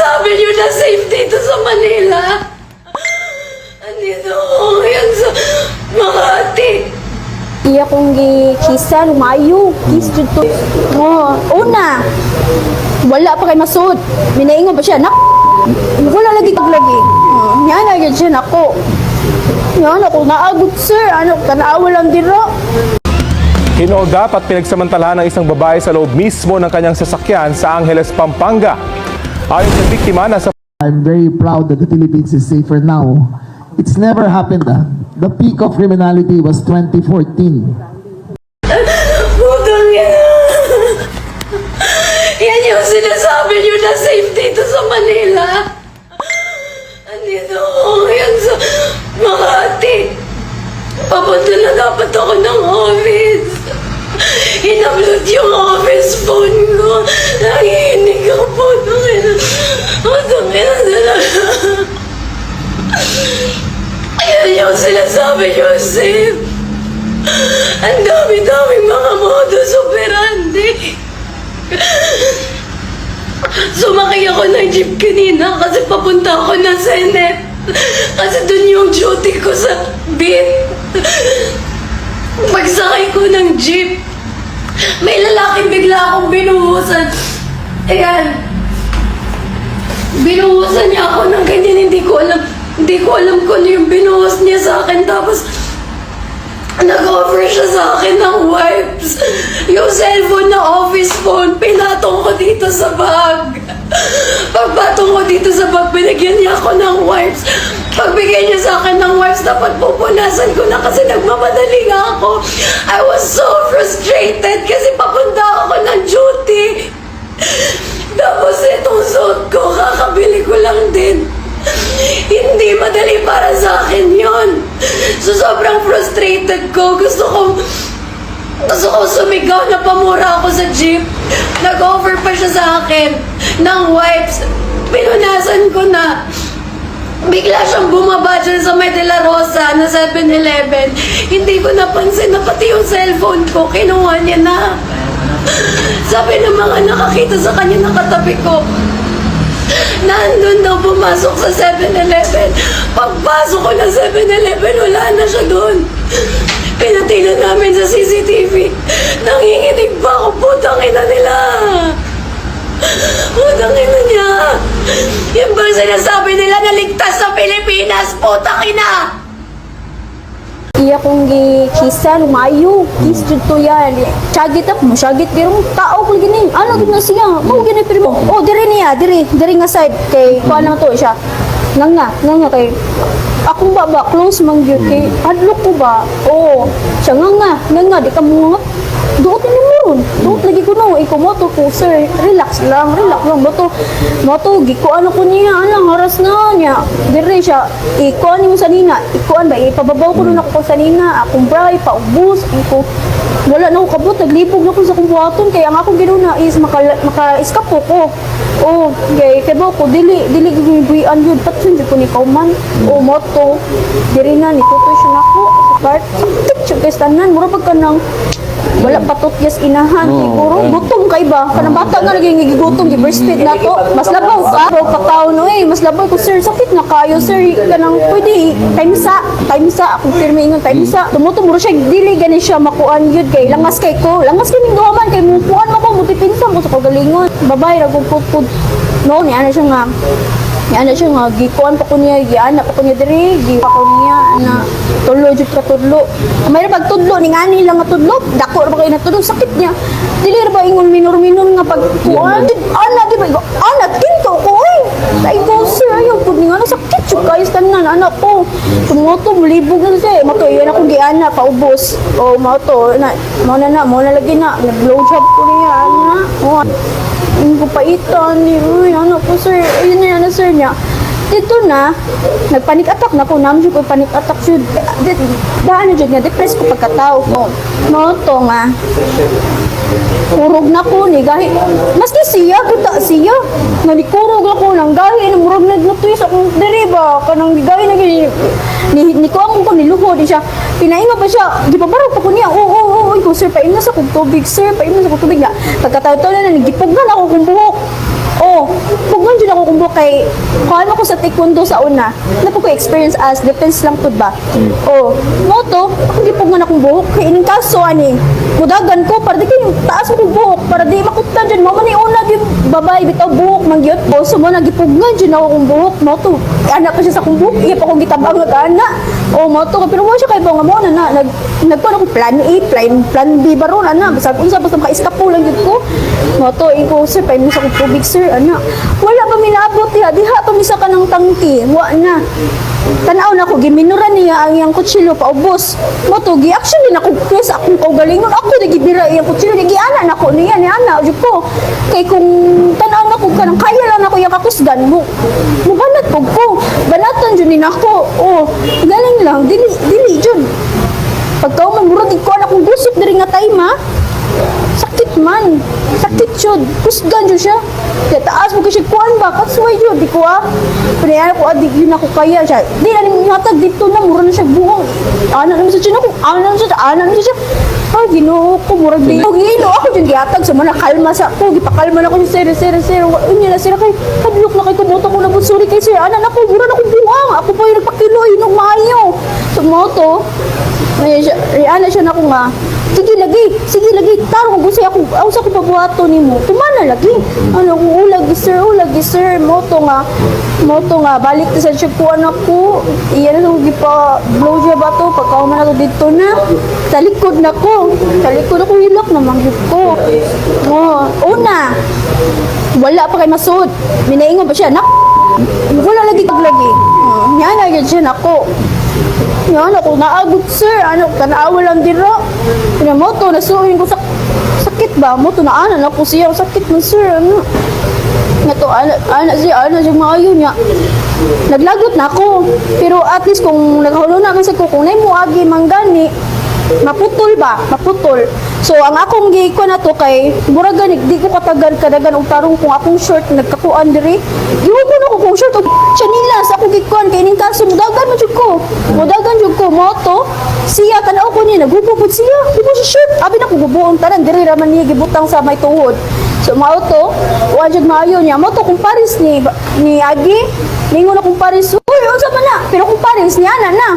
sinasabi niyo na safe dito sa Manila? Andito ako yan sa Makati. Iya kong gikisa, lumayo. Kiss jud to. Oh, una. Wala pa kay masud. Minaingon pa siya, nak. Wala lagi taglagi. Yan na yun siya, nako. Yan ako, naagot sir. Ano, kanaawa lang dira. Hinoldap at pinagsamantalahan ng isang babae sa loob mismo ng kanyang sasakyan sa Angeles, Pampanga. Ayon sa biktima, nasa I'm very proud that the Philippines is safer now. It's never happened. The peak of criminality was 2014. Putang yan. Yan yung sinasabi niyo na safe dito sa Manila. Andito ako yan sa Makati. Papunta na dapat ako ng office. In-upload yung office phone ko. Nangihinig ako po. Tangina talaga. Ayan yung sinasabi niyo, safe. Ang dami-daming mga modus operandi. Sumakay ako ng jeep kanina kasi papunta ako ng Senate. Kasi dun yung duty ko sa beat. Pagsakay ko ng jeep, may lalaki bigla akong binuhusan. Ayan. Binuhusan niya ako ng ganyan, hindi ko alam kung ano yung binuhos niya sa akin. Tapos, nag-offer siya sa akin ng wipes. Yung cellphone na office phone, pinatong ko dito sa bag. Pagpatong ko dito sa bag, binigyan niya ako ng wipes. Pagbigay niya sa akin ng wipes, dapat pupunasan ko na kasi nagmamadali nga ako. I was so frustrated kasi papunta ako ng duty. Tapos itong suit ko, kakabili ko lang din. Hindi madali para sa akin yon. So sobrang frustrated ko. Gusto ko sumigaw na pamura ako sa jeep. Nag-offer pa siya sa akin ng wipes. Pinunasan ko na. Bigla siyang bumaba dyan sa may De La Rosa na 7-Eleven. Hindi ko napansin na pati yung cellphone ko, kinuha niya na. Sabi ng mga nakakita sa kanya nakatabi ko, nandun daw pumasok sa 7-Eleven. Pagpasok ko ng 7-Eleven, wala na siya doon. Pinatilan namin sa CCTV. Nanginginig pa ako, putang ina nila. Putang ina niya. Yan ba sinasabi nila na ligtas sa Pilipinas? Putang ina. Iya kong gikisa, lumayo. Kiss jud to yan. Syagit ako mo, syagit. Pero tao ko gini. Ano gina siya? Mo gini pero oh, diri niya, diri nga side kay kuan lang to siya. Nga kay akong baba close man gyud kay adlok ko ba. Oh, siya nga di ka mo. Duot ni mo. Duot lagi ko no. Ikaw mo to ko sir. Relax lang. Moto giko ano ko niya, ano haras na niya. Dire siya. Ikuan ni mo sa nina. Ikuan ba ipababaw ko nun ako sa nina. Akong bray paubos. Wala na ako kabot. Naglibog na ko sa kumbuhaton. Kaya ang akong ginuna is maka-escape ko. Oh, kay ba ko dili gibuyan yun. Patsun jud ko ni kauman. Oh, moto. Dire na ni tutoy siya nako. Part. Guys tanan mura pagka nang wala patot yes inahan siguro gutom kay ba kanang bata nga lagi gigutom gi breastfeed na to mas labaw ka pero pataw no mas labaw ko sir sakit na kayo sir kanang pwede time sa akong pirmi ingon time sa tumutumuro siya dili gani siya makuan yun kay langas ning duhaman kay mukuan mo ko mutipinsan ko sa kagalingon babay ra gud pud no ni ana siya nga gikuan pa ko niya giana pa ko niya diri pa ko niya na tulo jud ka tudlo may pag tudlo ning ani lang nga tudlo dako ra ba kay na tudlo sakit niya dili ra ba ingon minor nga pagkuan ana di ba ana kinto ko ay ko sir ayo pud ning ano sakit jud kayo tanan anak ko tumoto mulibog na siya mato yan ako giana paubos o mato na mo na lagi na blow job ko niya ana ang kupaitan ni ano po sir ayun na yan sir niya dito na nagpanik attack na ko namin ko panik attack jud daan jud nga depress ko pagkatao ko no to nga kurog na ko ni gahi maski siya nga kurog ako nang gahi ng murag nagnutuis akong diri ba kanang gahi na ni ko ang ko niluhod siya pinainga pa siya di pa baro pa ko niya ko sir painga sa kog tubig sir painga sa kog tubig na pagkatao na nagipugnan ako kung buhok Oh, pugon dyan ako kumbo kay kuhan ako sa taekwondo sa una. Napo ko experience as defense lang pud ba. Oh, mo to, ako gipugon akong buhok kay ining kaso ani. Mudagan ko para di kay taas ko buhok para di makutan dyan. Mo man ni una di babae bitaw buhok mangyot. Oh, so mo nagipugon dyan ako kung buhok mo to. Anak pa siya sa kong buhok, iya pa kong gitabang nga ana. Oh, mo to pero mo siya kay nga mo na nagkuhan ako plan A, plan B baron ana. Basta unsa basta maka-escapo lang jud ko. Mo to ko sir pay mo sa kong tubig sir ana. Wala pa minabot diha pa misa ka ng tangki. Wa na. Tanaw na ko giminuran niya ang iyang kutsilyo paubos. Mo to gi action din ako press akong kaugalingon ako nagibira iyang kutsilyo gi ana nako niya ni ana jud ko. Kay kung tanaw na ko kanang kaya lang ako iyang kakusgan mo. Mubanat pug ko. Banatan jud ni nako. Oh, galing lang dili jud. Pagka man murag ko na kung gusot diri nga time ha. Sakit man. Sakit jud. Kusgan jud siya. Kaya taas mo kasi kuan ba? Katsuway jud. Di ko Pinayaan ko adik yun ako kaya siya. Di na rin matag dito na. Mura na siya buhong. Ana naman sa siya ako. Ana naman sa siya. Ay, ginoo ko. Murag di. Gino ako dyan giatag. Sa mga kalma sa ako. Gipakalma na ko siya. Sir. Unya na sila kay. Hadlok na kay kumuto ko na po. Sorry kay sir. Ana na ko. Mura na ko buhang. Ako pa yung nagpakiloy. Nung maayo. Sa moto. Ana siya na ko nga. Sige lagi. Tarong gusto ako. Ako sa ko pabuhato nimo. Tumana lagi. Ano ko ulagi sir. Moto nga. Balik ta sa chikuan ako. Iyan na ko gipa blow job ato pagkauman ako dito na. Talikod na ko. Hilak na mangyud ko. Oh, una. Wala pa kay masud. Minaingon pa siya. Wala lagi lagi. Yan na yun siya nako. Yan ako naagot sir. Ano kanaawa lang dira. Pinamoto nasuhin ko sa sakit ba mo to naanan ako siya sakit mo sir ano. Nato ana siya maayo niya. Naglagot na ako. Pero at least kung naghulo na kasi ko kung nay mo agi manggani maputol. So ang akong giko na to kay muragan di ko katagan kadagan og tarong kung akong short nagkakuan diri. Gihugo na ko kung short og chanilas ako gikuan kay ning kaso mudagan jud ko moto. Siya tanaw ko ni nagububod siya. Di mo siya short. Abi na ko bubuon tanan diri ra man niya gibutang sa may tuhod. So mao to, wa jud maayo niya. Mo to kung pares ni Agi, ningon akong pares. Uy, unsa man na? Pero kung pares ni ana na.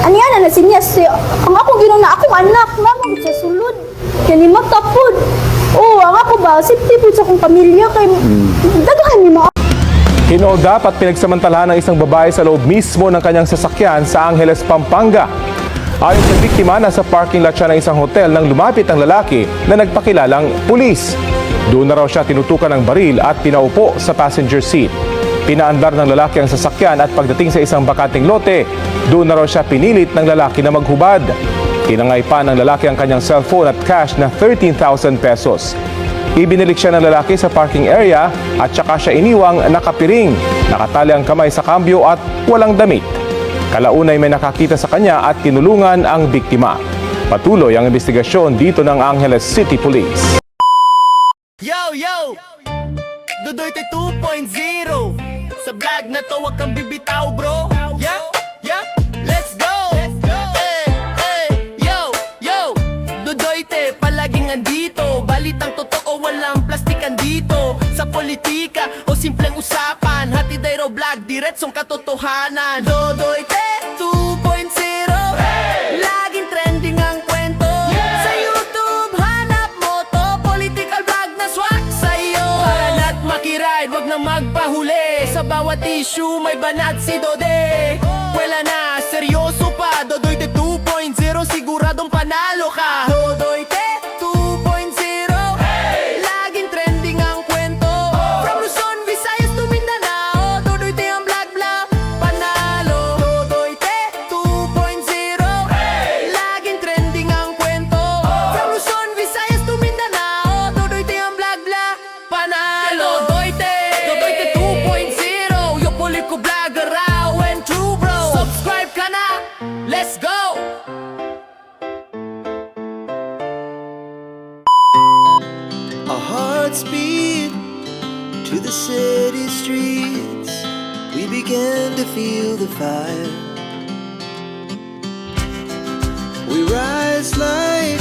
Ani ana na sinyas. Ang akong ginoo na akong anak na mo sa sulod. Kani matapod. Oh, ang ako ba safety pud sa akong pamilya kay daghan ni mo. Hinoldap at pinagsamantalahan ng isang babae sa loob mismo ng kanyang sasakyan sa Angeles, Pampanga. Ayon sa biktima, nasa parking lot siya ng isang hotel nang lumapit ang lalaki na nagpakilalang pulis. Doon na raw siya tinutukan ng baril at pinaupo sa passenger seat. Pinaandar ng lalaki ang sasakyan at pagdating sa isang bakanting lote, doon na raw siya pinilit ng lalaki na maghubad. Tinangay pa ng lalaki ang kanyang cellphone at cash na 13,000 pesos. Ibinalik siya ng lalaki sa parking area at saka siya iniwang nakapiring, nakatali ang kamay sa kambyo at walang damit. Kalaunay may nakakita sa kanya at tinulungan ang biktima. Patuloy ang investigasyon dito ng Angeles City Police. Yo! Dudoyte 2.0 Sa vlog na to wag kang bibitaw bro. Yeah, let's go. Yo Dudoyte palaging andito. Balitang totoo walang plastikan dito. Sa politika o simpleng usapan, hatid ay vlog diretsong katotohanan. Dudoyte 2.0 Laging trending ang kwento. Sa YouTube hanap mo to. Political vlog na swak sa'yo. Para makiride, wag na magpahuli. Sa bawat issue may banat si Dode. Wala na, seryoso pa. Dodoyte 2.0 siguradong panalo ka. Dodoyte 2.0 Laging trending ang kwento. From Luzon, Visayas to Mindanao. Dodoyte ang vlog panalo. Dodoyte 2.0 Laging trending ang kwento. From Luzon, Visayas to Mindanao. Dodoyte ang vlog panalo. Dodoyte 2.0 Yo Polico vlogger raw and true bro. Subscribe ka na, let's go. Our hearts beat to the city streets. We began to feel the fire. We rise like